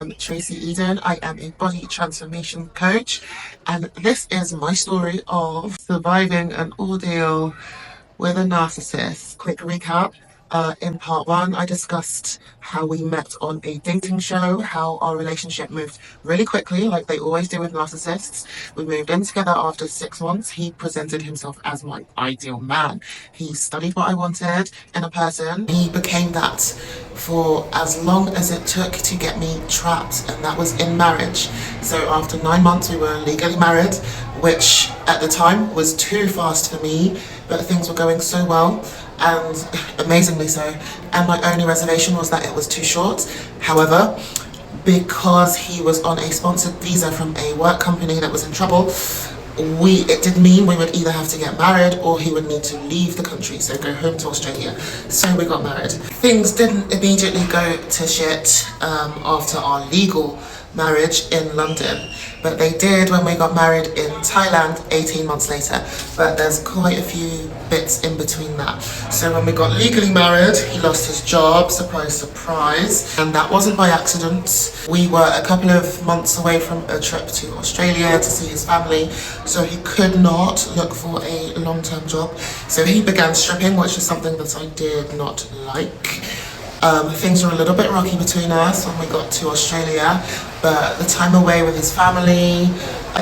I'm Tracy Eden. I am a body transformation coach, and this is my story of surviving an ordeal with a narcissist. Quick recap. In part one, I discussed how we met on a dating show, how our relationship moved really quickly, like they always do with narcissists. We moved in together after 6 months. He presented himself as my ideal man. He studied what I wanted in a person. He became that for as long as it took to get me trapped, and that was in marriage. So after 9 months, we were legally married, which at the time was too fast for me, but things were going so well, and amazingly so. And my only reservation was that it was too short. However, because he was on a sponsored visa from a work company that was in trouble, it did mean we would either have to get married or he would need to leave the country, so go home to Australia. So we got married. Things didn't immediately go to shit after our legal marriage in London, but they did when we got married in Thailand 18 months later. But there's quite a few bits in between that. So when we got legally married, he lost his job, surprise, surprise, and that wasn't by accident. We were a couple of months away from a trip to Australia to see his family, so he could not look for a long-term job. So he began stripping, which is something that I did not like. Things were a little bit rocky between us when we got to Australia, but the time away with his family,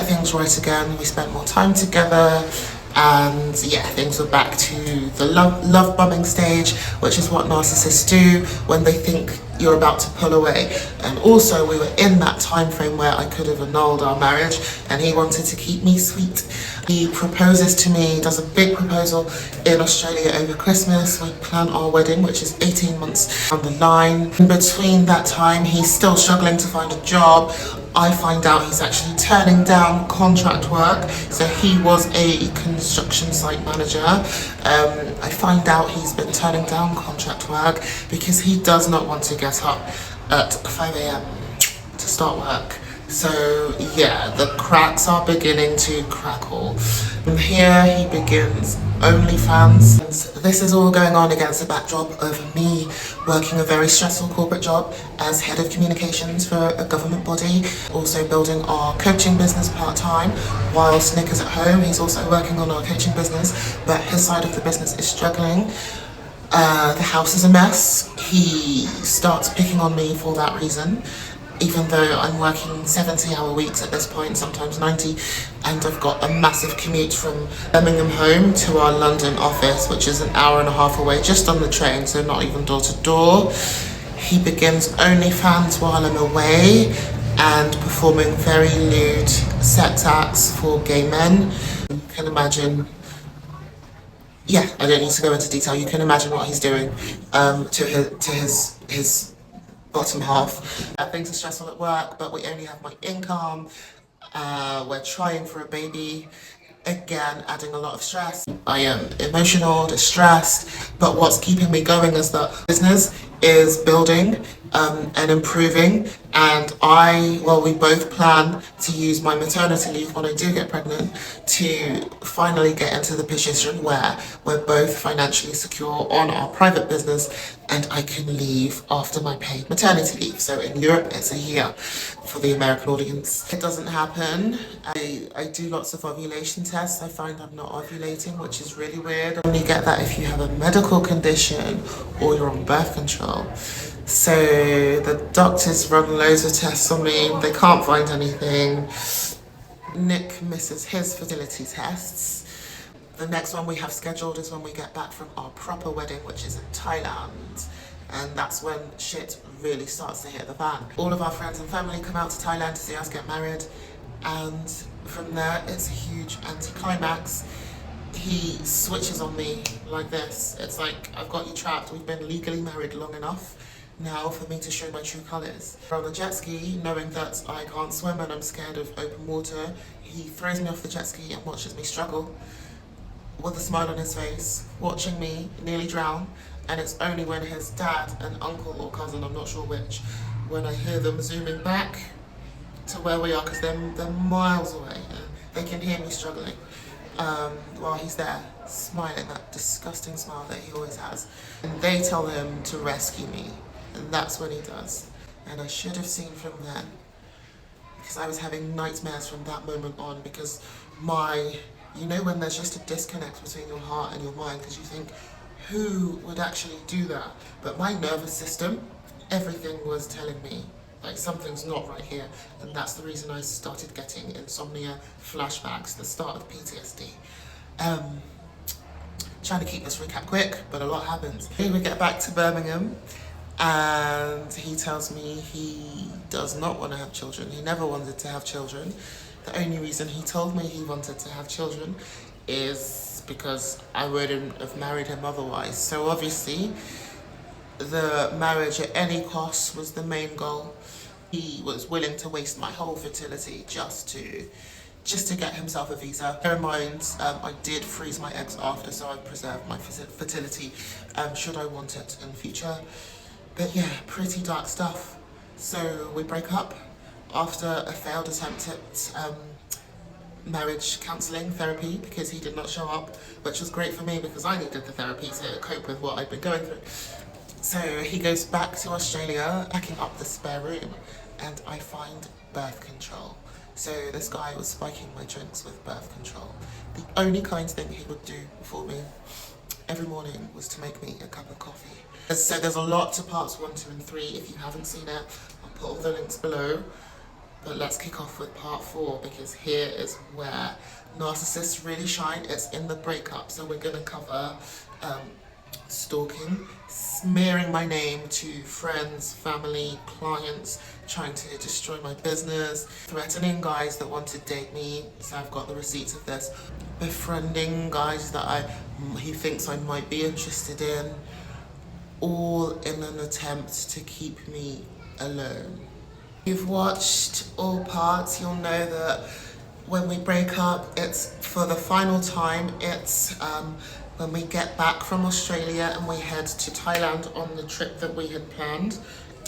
things were right again. We spent more time together, and yeah, things were back to the love bombing stage, which is what narcissists do when they think you're about to pull away. And also, we were in that time frame where I could have annulled our marriage, and he wanted to keep me sweet. He proposes to me, does a big proposal in Australia over Christmas. We plan our wedding, which is 18 months down the line. In between that time, he's still struggling to find a job. I find out he's actually turning down contract work. So he was a construction site manager. I find out he's been turning down contract work because he does not want to get up at 5 a.m. to start work. So yeah, the cracks are beginning to crackle. From here he begins OnlyFans. This is all going on against the backdrop of me working a very stressful corporate job as head of communications for a government body, also building our coaching business part-time whilst Nick is at home. He's also working on our coaching business, but his side of the business is struggling. The house is a mess. He starts picking on me for that reason, even though I'm working 70-hour weeks at this point, sometimes 90, and I've got a massive commute from Birmingham home to our London office, which is an hour and a half away, just on the train, so not even door to door. He begins OnlyFans while I'm away and performing very lewd sex acts for gay men. You can imagine, yeah, I don't need to go into detail, you can imagine what he's doing to his bottom half. Things are stressful at work, but we only have my income. We're trying for a baby. Again, adding a lot of stress. I am emotional, distressed, but what's keeping me going is that business is building and improving, and we both plan to use my maternity leave when I do get pregnant to finally get into the position where we're both financially secure on our private business and I can leave after my paid maternity leave. So in Europe, it's a year. For the American audience, it doesn't happen. I do lots of ovulation tests. I find I'm not ovulating, which is really weird. You get that if you have a medical condition or you're on birth control. So the doctors run loads of tests on me. They can't find anything. Nick misses his fertility tests. The next one we have scheduled is when we get back from our proper wedding, which is in Thailand. And that's when shit really starts to hit the fan. All of our friends and family come out to Thailand to see us get married, and from there it's a huge anticlimax. He switches on me like this. It's like, I've got you trapped. We've been legally married long enough now for me to show my true colours. On a jet ski, knowing that I can't swim and I'm scared of open water, he throws me off the jet ski and watches me struggle with a smile on his face, watching me nearly drown. And it's only when his dad and uncle or cousin, I'm not sure which, when I hear them zooming back to where we are, because they're miles away, and they can hear me struggling while he's there, smiling, that disgusting smile that he always has. And they tell him to rescue me, and that's when he does. and I should have seen from then, because I was having nightmares from that moment on, because you know when there's just a disconnect between your heart and your mind, because you think, who would actually do that? But my nervous system, everything was telling me, like, something's not right here, and that's the reason I started getting insomnia, flashbacks, the start of PTSD. Trying to keep this recap quick, but a lot happens. Here we get back to Birmingham, and he tells me he does not want to have children. He never wanted to have children. The only reason he told me he wanted to have children is because I wouldn't have married him otherwise. So obviously, the marriage at any cost was the main goal. He was willing to waste my whole fertility just to get himself a visa. Bear in mind, I did freeze my eggs after, so I preserved my fertility should I want it in the future. But yeah, pretty dark stuff. So we break up after a failed attempt at marriage counselling therapy, because he did not show up, which was great for me because I needed the therapy to cope with what I'd been going through. So he goes back to Australia, packing up the spare room, and I find birth control. So this guy was spiking my drinks with birth control. The only kind thing he would do for me every morning was to make me a cup of coffee. So there's a lot to parts 1, 2 and 3. If you haven't seen it, I'll put all the links below. But let's kick off with part 4, because here is where narcissists really shine. It's in the breakup. So we're going to cover stalking, smearing my name to friends, family, clients, trying to destroy my business, threatening guys that want to date me, so I've got the receipts of this, befriending guys that he thinks I might be interested in, all in an attempt to keep me alone. If you've watched all parts, you'll know that when we break up, it's for the final time. It's when we get back from Australia and we head to Thailand on the trip that we had planned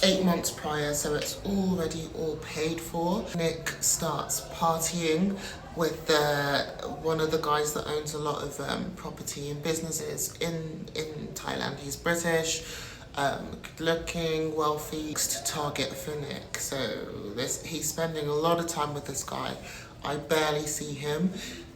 8 months prior, so it's already all paid for. Nick starts partying with one of the guys that owns a lot of property and businesses in Thailand. He's British, good looking, wealthy, to target for Nick. So he's spending a lot of time with this guy. I barely see him,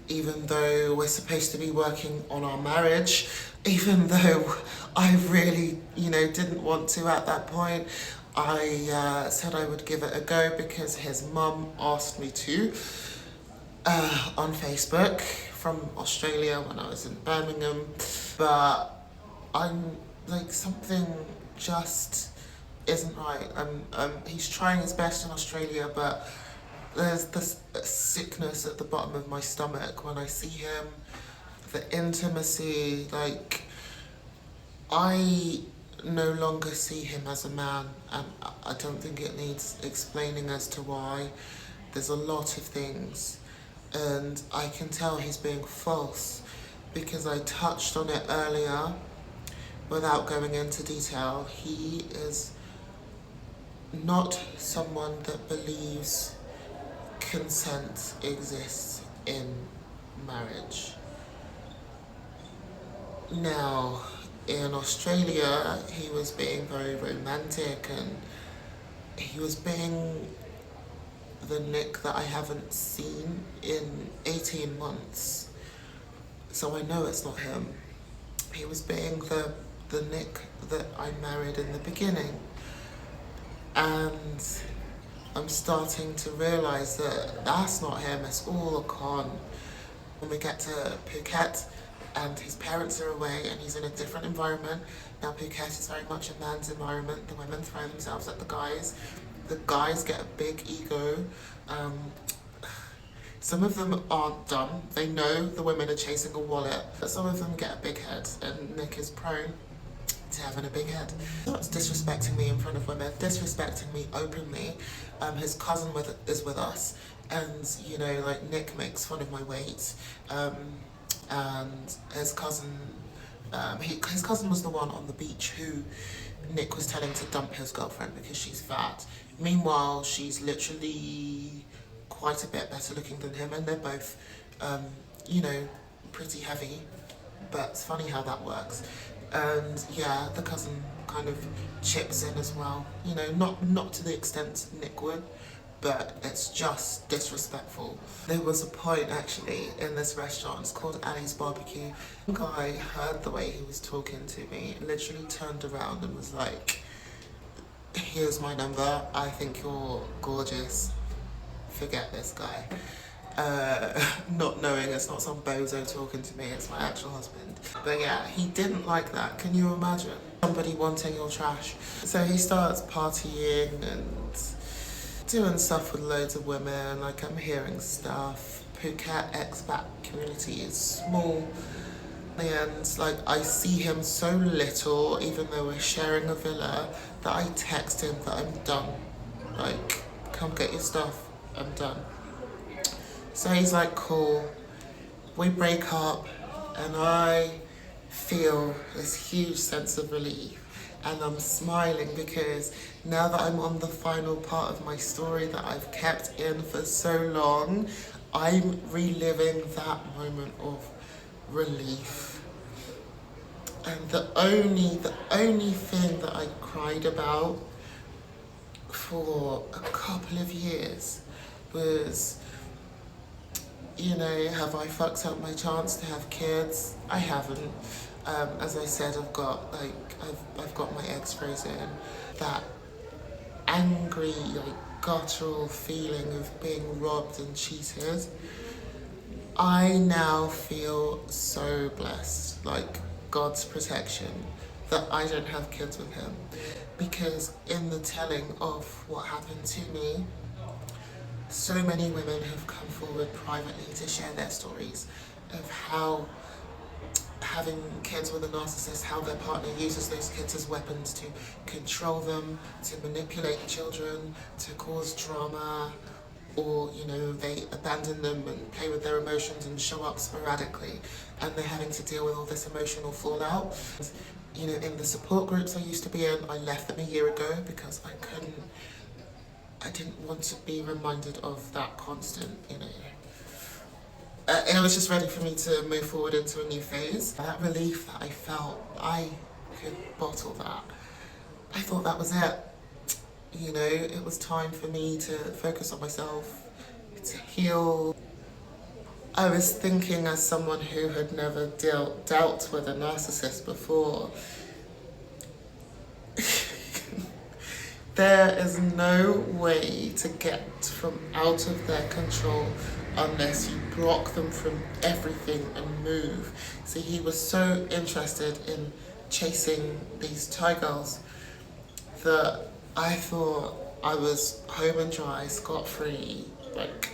even though we're supposed to be working on our marriage, even though I really, didn't want to at that point. I said I would give it a go because his mum asked me to on Facebook from Australia when I was in Birmingham. But I'm like, something just isn't right. He's trying his best in Australia, but there's this sickness at the bottom of my stomach when I see him. The intimacy, like, I no longer see him as a man, and I don't think it needs explaining as to why. There's a lot of things, and I can tell he's being false, because I touched on it earlier without going into detail. He is not someone that believes consent exists in marriage. Now, in Australia, he was being very romantic, and he was being the Nick that I haven't seen in 18 months. So I know it's not him. He was being the Nick that I married in the beginning. And I'm starting to realise that that's not him, it's all a con. When we get to Phuket, and his parents are away and he's in a different environment. Now Phuket is very much a man's environment. The women throw themselves at the guys. The guys get a big ego. Some of them aren't dumb. They know the women are chasing a wallet, but some of them get a big head, and Nick is prone to having a big head. Not disrespecting me in front of women, disrespecting me openly. His cousin is with us, and Nick makes fun of my weight. And his cousin was the one on the beach who Nick was telling to dump his girlfriend because she's fat. Meanwhile, she's literally quite a bit better looking than him, and they're both, pretty heavy. But it's funny how that works. And yeah, the cousin kind of chips in as well. You know, not to the extent Nick would, but it's just disrespectful. There was a point actually in this restaurant, it's called Ali's Barbecue. A guy heard the way he was talking to me, literally turned around and was like, here's my number, I think you're gorgeous, forget this guy. Not knowing it's not some bozo talking to me, it's my actual husband. But yeah, he didn't like that. Can you imagine? Somebody wanting your trash. So he starts partying and doing stuff with loads of women, like I'm hearing stuff. Phuket expat community is small. And like I see him so little, even though we're sharing a villa, that I text him that I'm done. Like, come get your stuff, I'm done. So he's like, cool. We break up and I feel this huge sense of relief. And I'm smiling because now that I'm on the final part of my story that I've kept in for so long, I'm reliving that moment of relief. And the only thing that I cried about for a couple of years was, you know, have I fucked up my chance to have kids? I haven't. As I said, I've got my eggs frozen. That angry, like guttural feeling of being robbed and cheated. I now feel so blessed, like God's protection, that I don't have kids with him. Because in the telling of what happened to me, so many women have come forward privately to share their stories of how having kids with a narcissist, how their partner uses those kids as weapons to control them, to manipulate children, to cause drama, or, you know, they abandon them and play with their emotions and show up sporadically, and they're having to deal with all this emotional fallout. You know, in the support groups I used to be in, I left them a year ago because I didn't want to be reminded of that constant, you know. And I was just ready for me to move forward into a new phase. That relief that I felt, I could bottle that. I thought that was it. You know, it was time for me to focus on myself, to heal. I was thinking, as someone who had never dealt with a narcissist before, there is no way to get from out of their control unless you block them from everything and move. So he was so interested in chasing these Thai girls that I thought I was home and dry, scot-free, like.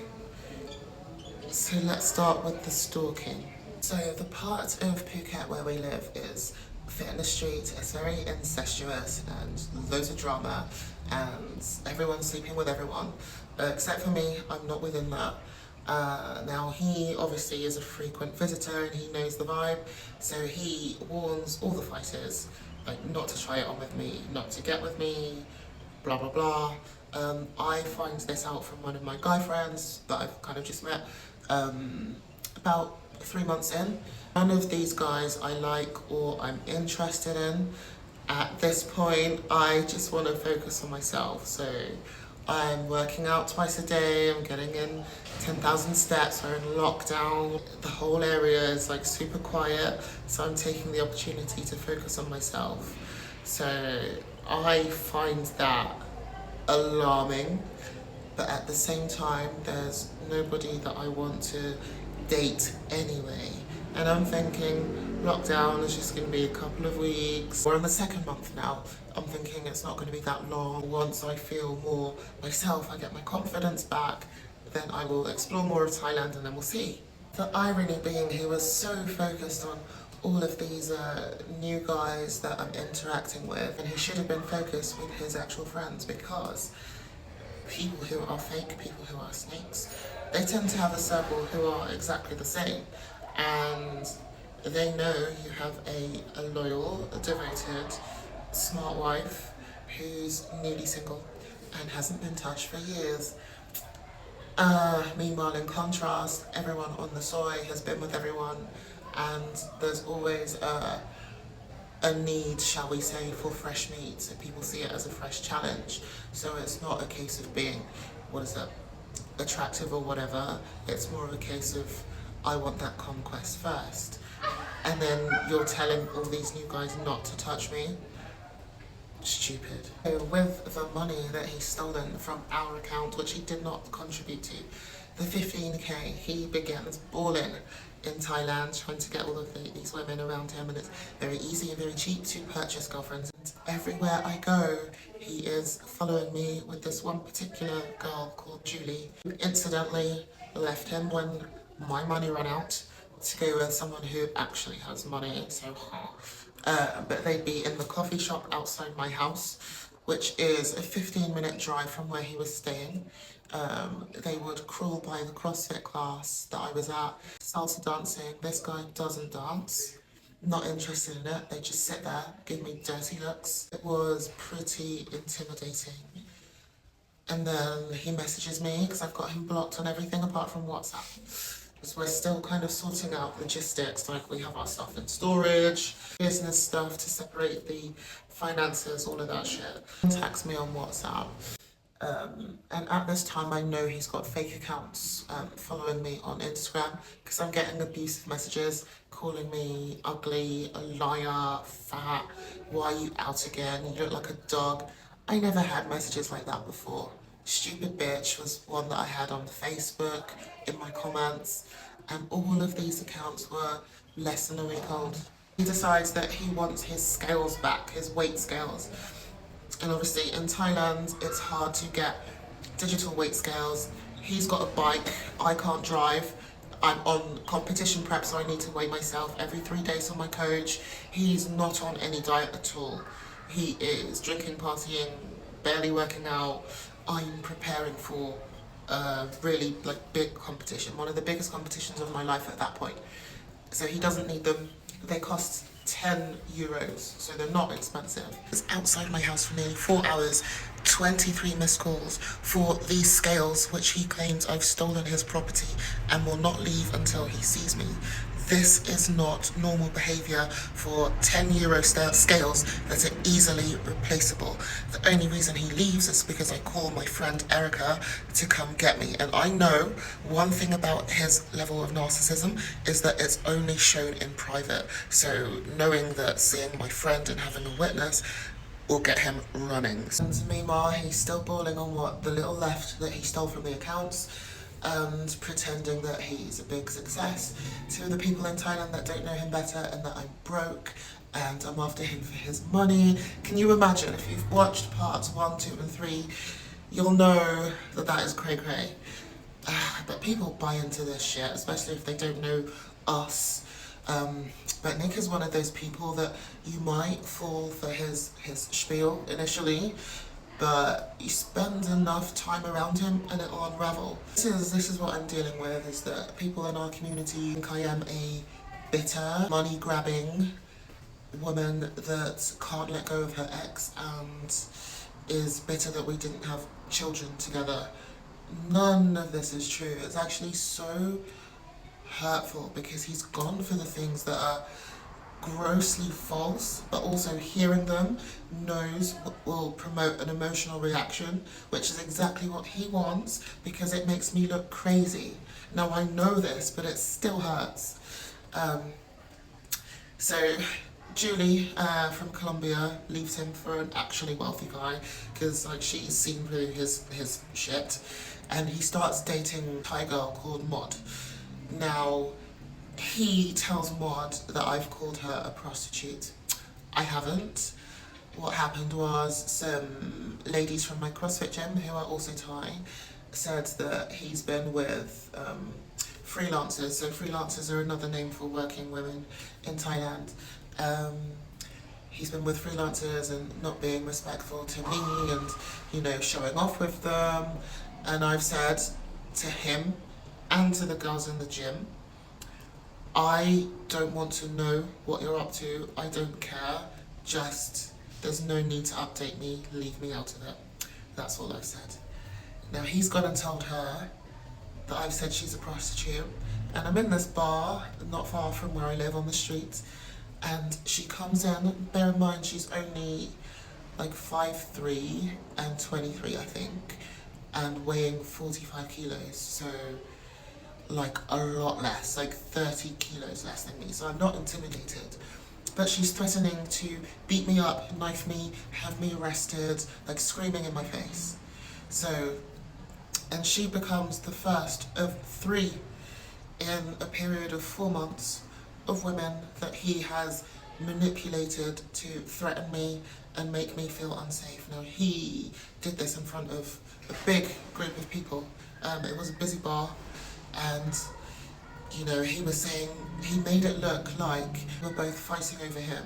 So let's start with the stalking. So the part of Phuket where we live is Fitness Street. It's very incestuous and loads of drama, and everyone's sleeping with everyone. Except for me, I'm not within that. Now he obviously is a frequent visitor and he knows the vibe, so he warns all the fighters, like, not to try it on with me, not to get with me, blah blah blah. I find this out from one of my guy friends that I've kind of just met about 3 months in. None of these guys I like or I'm interested in. At this point, I just want to focus on myself. So I'm working out twice a day, I'm getting in 10,000 steps, we're in lockdown. The whole area is like super quiet, so I'm taking the opportunity to focus on myself. So I find that alarming, but at the same time, there's nobody that I want to date anyway. And I'm thinking lockdown is just going to be a couple of weeks. We're in the second month now. I'm thinking it's not going to be that long. Once I feel more myself, I get my confidence back, then I will explore more of Thailand and then we'll see. The irony being he was so focused on all of these new guys that I'm interacting with, and he should have been focused with his actual friends, because people who are fake, people who are snakes, they tend to have a circle who are exactly the same, and they know you have a loyal, a devoted, smart wife who's newly single and hasn't been touched for years. Meanwhile, in contrast, everyone on the soy has been with everyone, and there's always a need, shall we say, for fresh meat. So people see it as a fresh challenge. So it's not a case of being, what is that, attractive or whatever. It's more of a case of, I want that conquest first. And then you're telling all these new guys not to touch me. Stupid. So with the money that he's stolen from our account, which he did not contribute to, the 15k, he begins balling in Thailand, trying to get all of these women around him, and it's very easy and very cheap to purchase girlfriends. And everywhere I go, he is following me with this one particular girl called Julie, who incidentally left him when my money ran out to go with someone who actually has money, so but they'd be in the coffee shop outside my house, which is a 15-minute drive from where he was staying. They would crawl by the CrossFit class that I was at, salsa dancing. This guy doesn't dance, not interested in it. They just sit there, give me dirty looks. It was pretty intimidating. And then he messages me because I've got him blocked on everything apart from WhatsApp. Because we're still kind of sorting out logistics, like we have our stuff in storage, business stuff to separate the finances, all of that shit. Contacts me on WhatsApp. And at this time I know he's got fake accounts following me on Instagram, because I'm getting abusive messages calling me ugly, a liar, fat, why are you out again, you look like a dog. I never had messages like that before. Stupid bitch was one that I had on Facebook, in my comments, and all of these accounts were less than a week old. He decides that he wants his scales back, his weight scales. And obviously in Thailand, it's hard to get digital weight scales. He's got a bike, I can't drive. I'm on competition prep, so I need to weigh myself every 3 days on my coach. He's not on any diet at all. He is drinking, partying, barely working out. I'm preparing for a really big competition, one of the biggest competitions of my life at that point. So he doesn't need them. They cost 10 euros, so they're not expensive. It's outside my house for nearly 4 hours, 23 missed calls for these scales, which he claims I've stolen his property and will not leave until he sees me. This is not normal behaviour for 10 euro scales that are easily replaceable. The only reason he leaves is because I call my friend Erica to come get me. And I know one thing about his level of narcissism is that it's only shown in private. So knowing that seeing my friend and having a witness will get him running. And meanwhile, he's still balling on what the little left that he stole from the accounts, and pretending that he's a big success to the people in Thailand that don't know him better, and that I'm broke and I'm after him for his money. Can you imagine? If you've watched parts 1, 2 and 3, you'll know that that is cray cray. But people buy into this shit, especially if they don't know us. But Nick is one of those people that you might fall for his spiel initially, but you spend enough time around him and it'll unravel. This is what I'm dealing with, is that people in our community think I am a bitter, money-grabbing woman that can't let go of her ex and is bitter that we didn't have children together. None of this is true. It's actually so hurtful because he's gone for the things that are grossly false, but also hearing them knows will promote an emotional reaction, which is exactly what he wants because it makes me look crazy. Now I know this, but it still hurts. So Julie from Colombia leaves him for an actually wealthy guy because she's seen through his shit, and he starts dating a Thai girl called Maud. Now he tells Maud that I've called her a prostitute. I haven't. What happened was some ladies from my CrossFit gym, who are also Thai, said that he's been with freelancers. So freelancers are another name for working women in Thailand. He's been with freelancers and not being respectful to me and, showing off with them. And I've said to him and to the girls in the gym, I don't want to know what you're up to. I don't care. Just, there's no need to update me. Leave me out of it. That's all I've said. Now he's gone and told her that I've said she's a prostitute. And I'm in this bar, not far from where I live on the street. And she comes in, bear in mind she's only like 5'3" and 23, I think, and weighing 45 kilos, so like a lot less, like 30 kilos less than me, so I'm not intimidated. But she's threatening to beat me up, knife me, have me arrested, like screaming in my face. So, and she becomes the first of 3 in a period of 4 months of women that he has manipulated to threaten me and make me feel unsafe. Now, he did this in front of a big group of people. It was a busy bar, and you know, he was saying, he made it look like we're both fighting over him.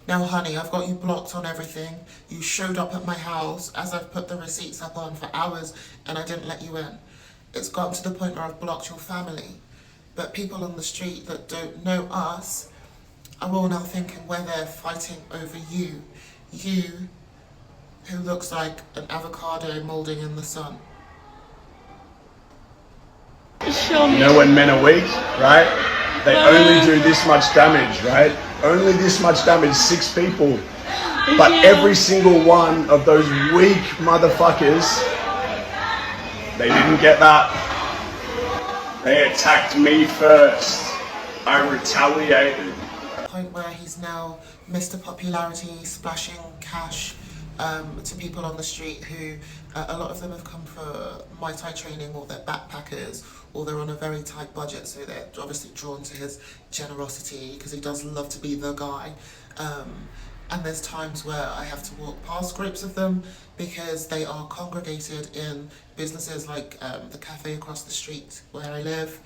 Now, honey, I've got you blocked on everything. You showed up at my house as I've put the receipts up on for hours and I didn't let you in. It's gotten to the point where I've blocked your family. But people on the street that don't know us are all now thinking where they're fighting over you. You, who looks like an avocado moulding in the sun. You know when men are weak, right? They only do this much damage, right? Only this much damage, 6 people. But every single one of those weak motherfuckers, they didn't get that. They attacked me first. I retaliated. Point where he's now Mr. Popularity, splashing cash to people on the street who, a lot of them have come for Muay Thai training, or they're backpackers, or they're on a very tight budget, so they're obviously drawn to his generosity because he does love to be the guy. And there's times where I have to walk past groups of them because they are congregated in businesses like the cafe across the street where I live,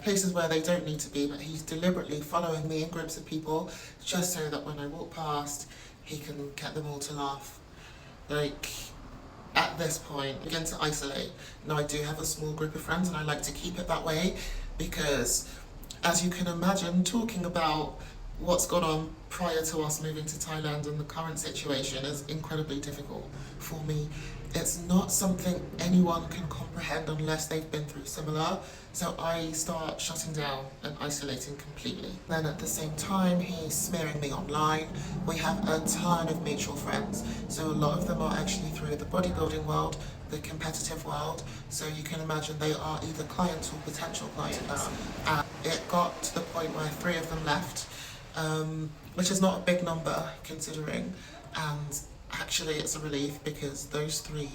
places where they don't need to be, but he's deliberately following me in groups of people just so that when I walk past, he can get them all to laugh. Like, at this point, begin to isolate. Now, I do have a small group of friends and I like to keep it that way because, as you can imagine, talking about what's gone on prior to us moving to Thailand and the current situation is incredibly difficult for me. It's not something anyone can comprehend unless they've been through similar, so I start shutting down and isolating completely. Then at the same time, he's smearing me online. We have a ton of mutual friends, so a lot of them are actually through the bodybuilding world, the competitive world, so you can imagine they are either clients or potential clients. And it got to the point where 3 of them left, which is not a big number considering, and actually it's a relief because those 3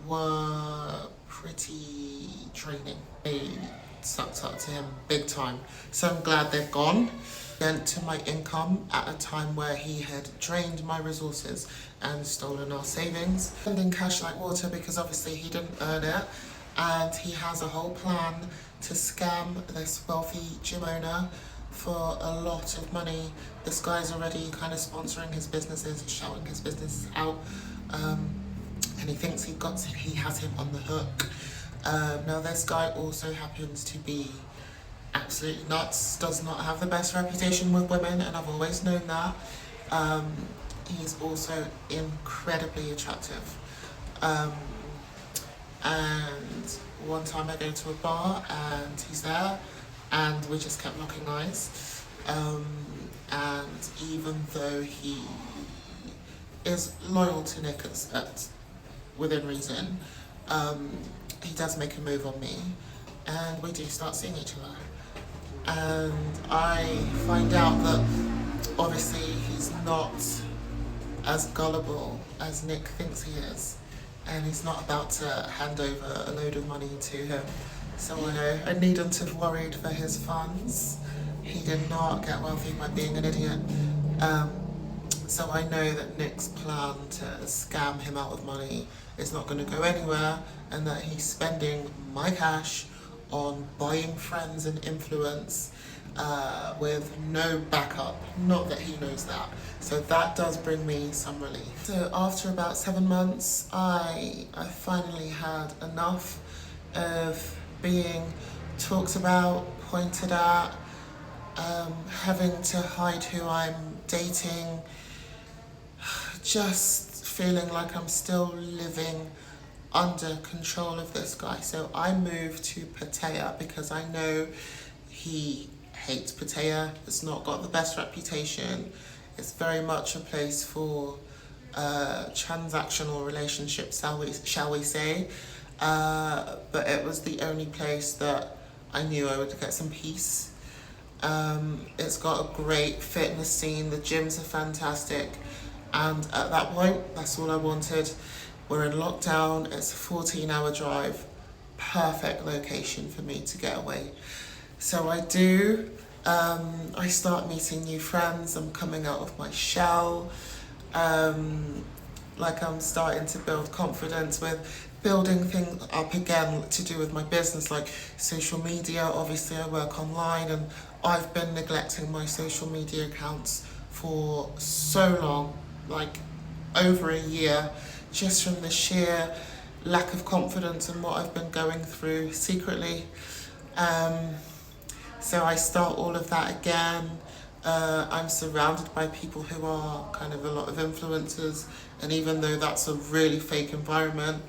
were pretty draining. They sucked up to him big time, so I'm glad they've gone. Dent to my income at a time where he had drained my resources and stolen our savings. Spending cash like water because obviously he didn't earn it, and he has a whole plan to scam this wealthy gym owner for a lot of money. This guy's already kind of sponsoring his businesses, shouting his businesses out, and he thinks he has him on the hook. Now this guy also happens to be absolutely nuts, does not have the best reputation with women, and I've always known that. He's also incredibly attractive. And one time I go to a bar and he's there, and we just kept locking eyes. And even though he is loyal to Nick within reason, he does make a move on me, and we do start seeing each other. And I find out that obviously he's not as gullible as Nick thinks he is, and he's not about to hand over a load of money to him. So I needn't have worried for his funds. He did not get wealthy by being an idiot. So I know that Nick's plan to scam him out of money is not going to go anywhere, and that he's spending my cash on buying friends and influence with no backup. Not that he knows that. So that does bring me some relief. So after about 7 months, I finally had enough of being talked about, pointed at, having to hide who I'm dating, just feeling like I'm still living under control of this guy. So I moved to Pattaya because I know he hate Pattaya. It's not got the best reputation. It's very much a place for transactional relationships, shall we say. But it was the only place that I knew I would get some peace. It's got a great fitness scene, the gyms are fantastic, and at that point, that's all I wanted. We're in lockdown, it's a 14-hour drive, perfect location for me to get away. So I do, I start meeting new friends, I'm coming out of my shell, like I'm starting to build confidence with building things up again to do with my business, like social media. Obviously I work online and I've been neglecting my social media accounts for so long, like over a year, just from the sheer lack of confidence in what I've been going through secretly. So I start all of that again. I'm surrounded by people who are kind of a lot of influencers, and even though that's a really fake environment,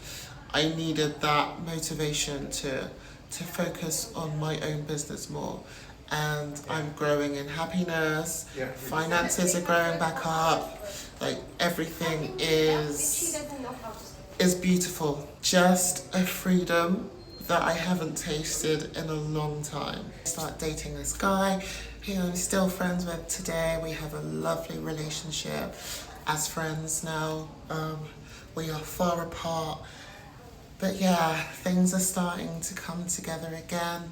I needed that motivation to focus on my own business more. And I'm growing in happiness, finances are growing back up, like everything is beautiful. Just a freedom that I haven't tasted in a long time. I start dating this guy who I'm still friends with today. We have a lovely relationship as friends now. We are far apart, but yeah, things are starting to come together again.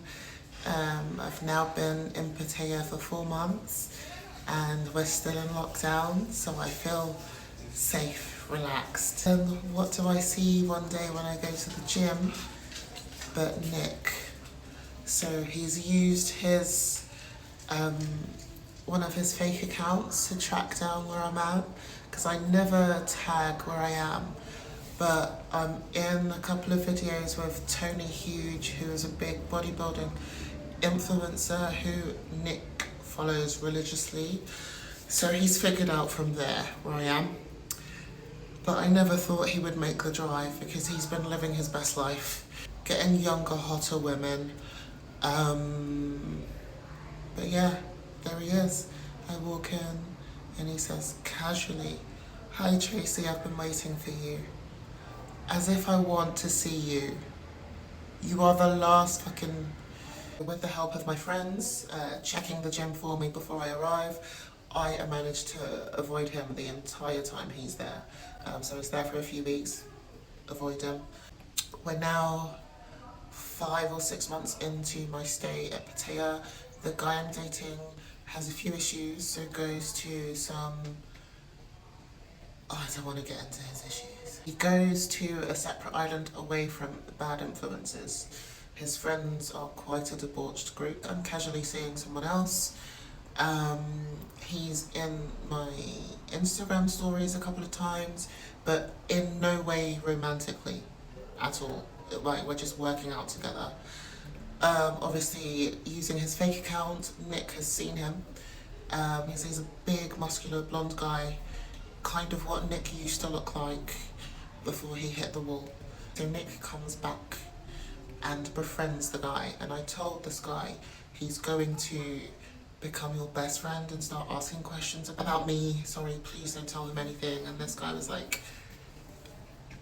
I've now been in Pattaya for 4 months and we're still in lockdown, so I feel safe, relaxed. And what do I see one day when I go to the gym but Nick? So he's used his one of his fake accounts to track down where I'm at, because I never tag where I am, but I'm in a couple of videos with Tony Huge, who is a big bodybuilding influencer who Nick follows religiously. So he's figured out from there where I am. But I never thought he would make the drive, because he's been living his best life, getting younger, hotter women. But yeah, there he is. I walk in and he says casually, "Hi Tracy, I've been waiting for you. As if I want to see you. You are the last fucking..." With the help of my friends, checking the gym for me before I arrive, I managed to avoid him the entire time he's there. So he's there for a few weeks, avoid him. We're now 5 or 6 months into my stay at Pattaya. The guy I'm dating has a few issues, so goes to some... Oh, I don't want to get into his issues. He goes to a separate island away from bad influences. His friends are quite a debauched group. I'm casually seeing someone else. He's in my Instagram stories a couple of times, but in no way romantically at all. Like, we're just working out together. Obviously, using his fake account, Nick has seen him. He's a big, muscular, blonde guy, kind of what Nick used to look like before he hit the wall. So Nick comes back and befriends the guy, and I told this guy he's going to become your best friend and start asking questions about me. Sorry, please don't tell him anything. And this guy was like,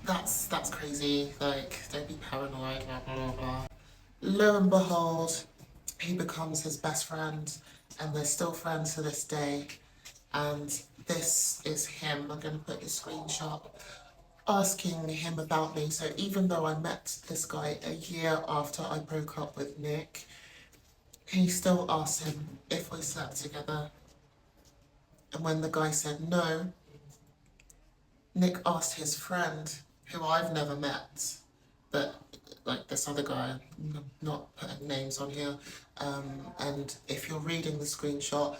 that's crazy, like, don't be paranoid, blah, blah, blah. Lo and behold, he becomes his best friend, and they're still friends to this day. And this is him. I'm going to put the screenshot asking him about me. So even though I met this guy a year after I broke up with Nick, he still asked him if we slept together. And when the guy said no, Nick asked his friend, who I've never met, but like this other guy, I'm not putting names on here, and if you're reading the screenshot,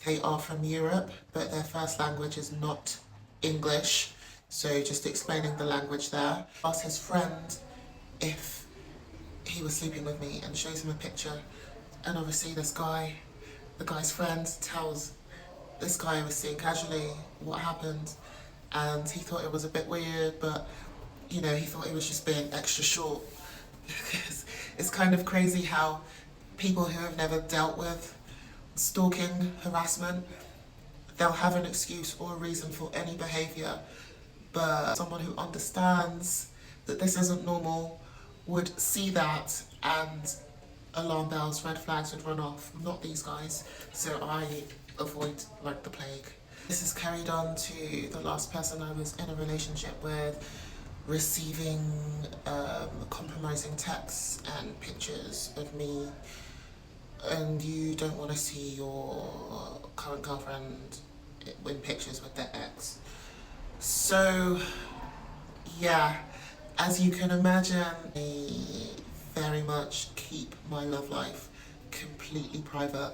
they are from Europe, but their first language is not English, so just explaining the language there. Asked his friend if he was sleeping with me and shows him a picture, and obviously this guy, the guy's friend, tells this guy I was seeing casually what happened, and he thought it was a bit weird, but you know, he thought he was just being extra short. Because it's kind of crazy how people who have never dealt with Stalking, harassment, they'll have an excuse or a reason for any behaviour, but someone who understands that this isn't normal would see that and alarm bells, red flags would run off. Not these guys, so I avoid like the plague. This is carried on to the last person I was in a relationship with, receiving compromising texts and pictures of me, and you don't want to see your current girlfriend in pictures with their ex. So yeah, as you can imagine, I very much keep my love life completely private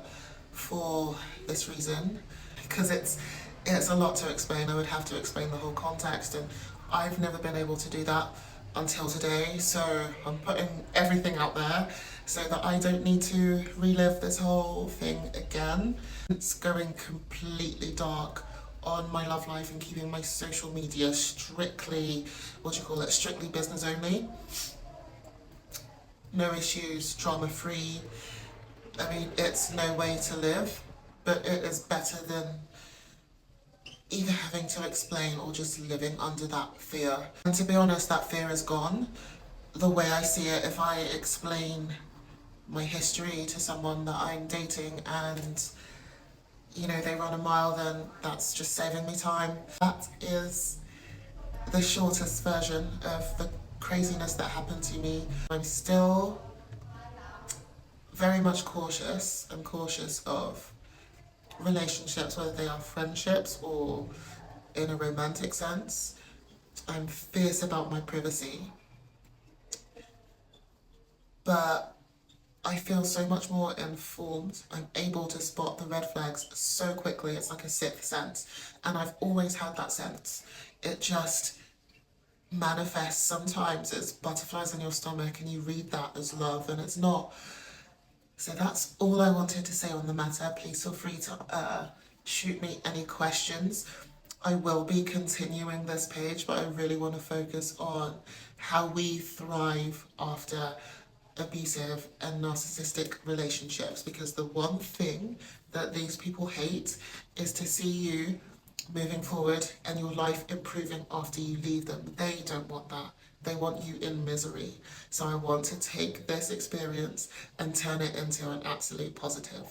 for this reason, because it's a lot to explain. I would have to explain the whole context, and I've never been able to do that until today. So I'm putting everything out there so that I don't need to relive this whole thing again. It's going completely dark on my love life and keeping my social media strictly, strictly business only. No issues, drama free. I mean, it's no way to live, but it is better than either having to explain or just living under that fear. And to be honest, that fear is gone. The way I see it, if I explain my history to someone that I'm dating and they run a mile, then that's just saving me time. That is the shortest version of the craziness that happened to me. I'm still very much cautious. I'm cautious of relationships, whether they are friendships or in a romantic sense. I'm fierce about my privacy, but I feel so much more informed. I'm able to spot the red flags so quickly. It's like a sixth sense, and I've always had that sense. It just manifests sometimes as butterflies in your stomach, and you read that as love, and it's not. So that's all I wanted to say on the matter. Please feel free to shoot me any questions. I will be continuing this page, but I really want to focus on how we thrive after abusive and narcissistic relationships, because the one thing that these people hate is to see you moving forward and your life improving after you leave them. They don't want that. They want you in misery. So I want to take this experience and turn it into an absolute positive.